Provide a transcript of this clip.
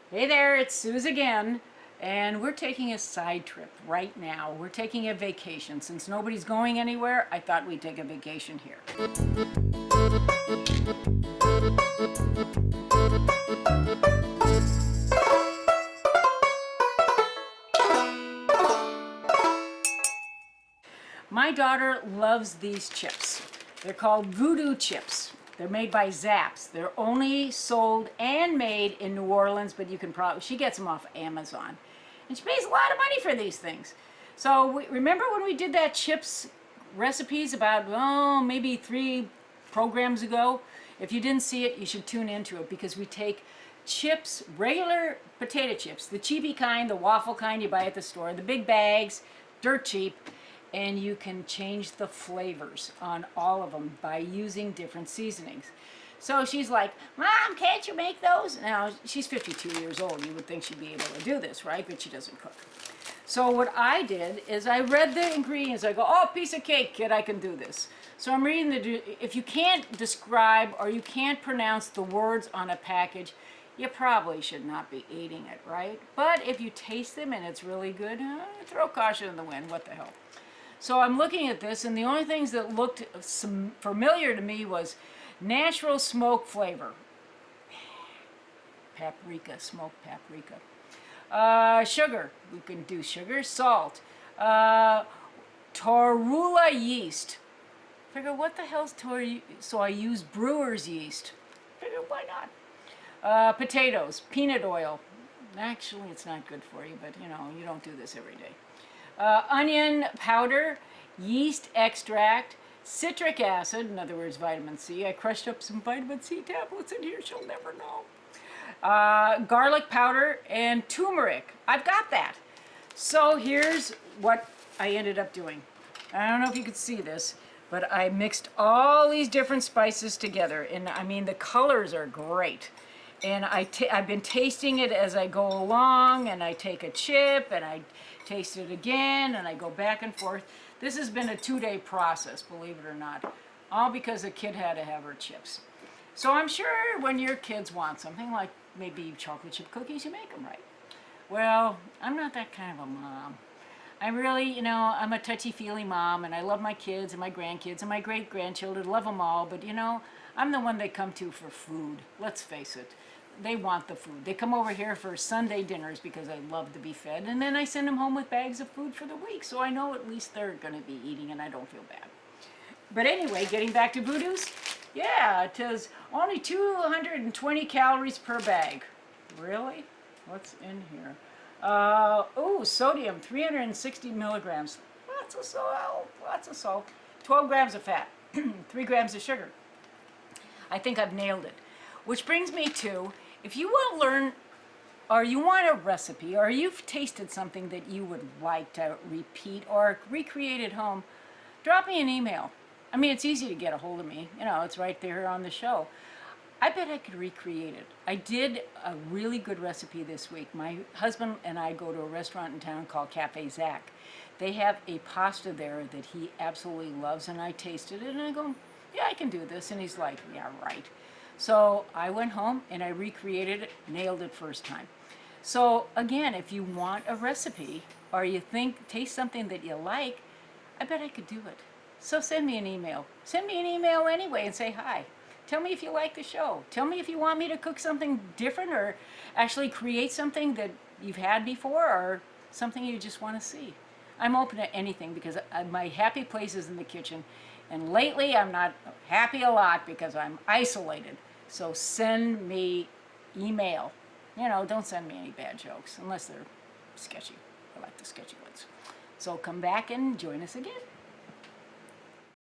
Hey there, it's Suze again, and we're taking a side trip right now. We're taking a vacation. Since nobody's going anywhere, I thought we'd take a vacation here. My daughter loves these chips. They're called Voodoo chips. They're made by Zapp's. They're only sold and made in New Orleans, but you can probably, she gets them off Amazon. And she pays a lot of money for these things. So remember when we did that chips recipes about, maybe 3 programs ago? If you didn't see it, you should tune into it because we take chips, regular potato chips, the cheapy kind, the waffle kind you buy at the store, the big bags, dirt cheap, and you can change the flavors on all of them by using different seasonings. So she's like, Mom, can't you make those? Now, she's 52 years old. You would think she'd be able to do this, right? But she doesn't cook. So what I did is I read the ingredients. I go, oh, piece of cake, kid, I can do this. So I'm reading if you can't describe or you can't pronounce the words on a package, you probably should not be eating it, right? But if you taste them and it's really good, throw caution in the wind, what the hell. So I'm looking at this, and the only things that looked familiar to me was natural smoke flavor. Paprika, smoked paprika. Sugar, we can do sugar. Salt. Torula yeast. Figure, what the hell's Torula? So I use brewer's yeast. Figure, why not? Potatoes, peanut oil. Actually, it's not good for you, but you don't do this every day. Onion powder, yeast extract, citric acid, in other words, vitamin C. I crushed up some vitamin C tablets in here, she'll never know. Garlic powder, and turmeric. I've got that. So here's what I ended up doing. I don't know if you could see this, but I mixed all these different spices together, and I mean, the colors are great. And I've been tasting it as I go along, and I take a chip and I taste it again and I go back and forth. This has been a 2-day process, believe it or not, all because the kid had to have her chips. So I'm sure when your kids want something like maybe chocolate chip cookies, you make them, right? Well, I'm not that kind of a mom. I really, I'm a touchy-feely mom, and I love my kids and my grandkids and my great-grandchildren, love them all, but I'm the one they come to for food. Let's face it. They want the food. They come over here for Sunday dinners because I love to be fed, and then I send them home with bags of food for the week, so I know at least they're going to be eating, and I don't feel bad. But anyway, getting back to Voodoo's, yeah, it says only 220 calories per bag. Really? What's in here? Sodium, 360 milligrams. Lots of salt. 12 grams of fat, 3 grams of sugar. I think I've nailed it. Which brings me to, if you want to learn, or you want a recipe, or you've tasted something that you would like to repeat or recreate at home, drop me an email. I mean, it's easy to get a hold of me. It's right there on the show. I bet I could recreate it. I did a really good recipe this week. My husband and I go to a restaurant in town called Cafe Zach. They have a pasta there that he absolutely loves, and I tasted it, and I go, yeah, I can do this. And he's like, yeah, right. So I went home and I recreated it, nailed it first time. So again, if you want a recipe or you taste something that you like, I bet I could do it. So send me an email. Send me an email anyway and say hi. Tell me if you like the show. Tell me if you want me to cook something different or actually create something that you've had before or something you just want to see. I'm open to anything because my happy place is in the kitchen. And lately I'm not happy a lot because I'm isolated. So send me email. Don't send me any bad jokes unless they're sketchy. I like the sketchy ones. So come back and join us again.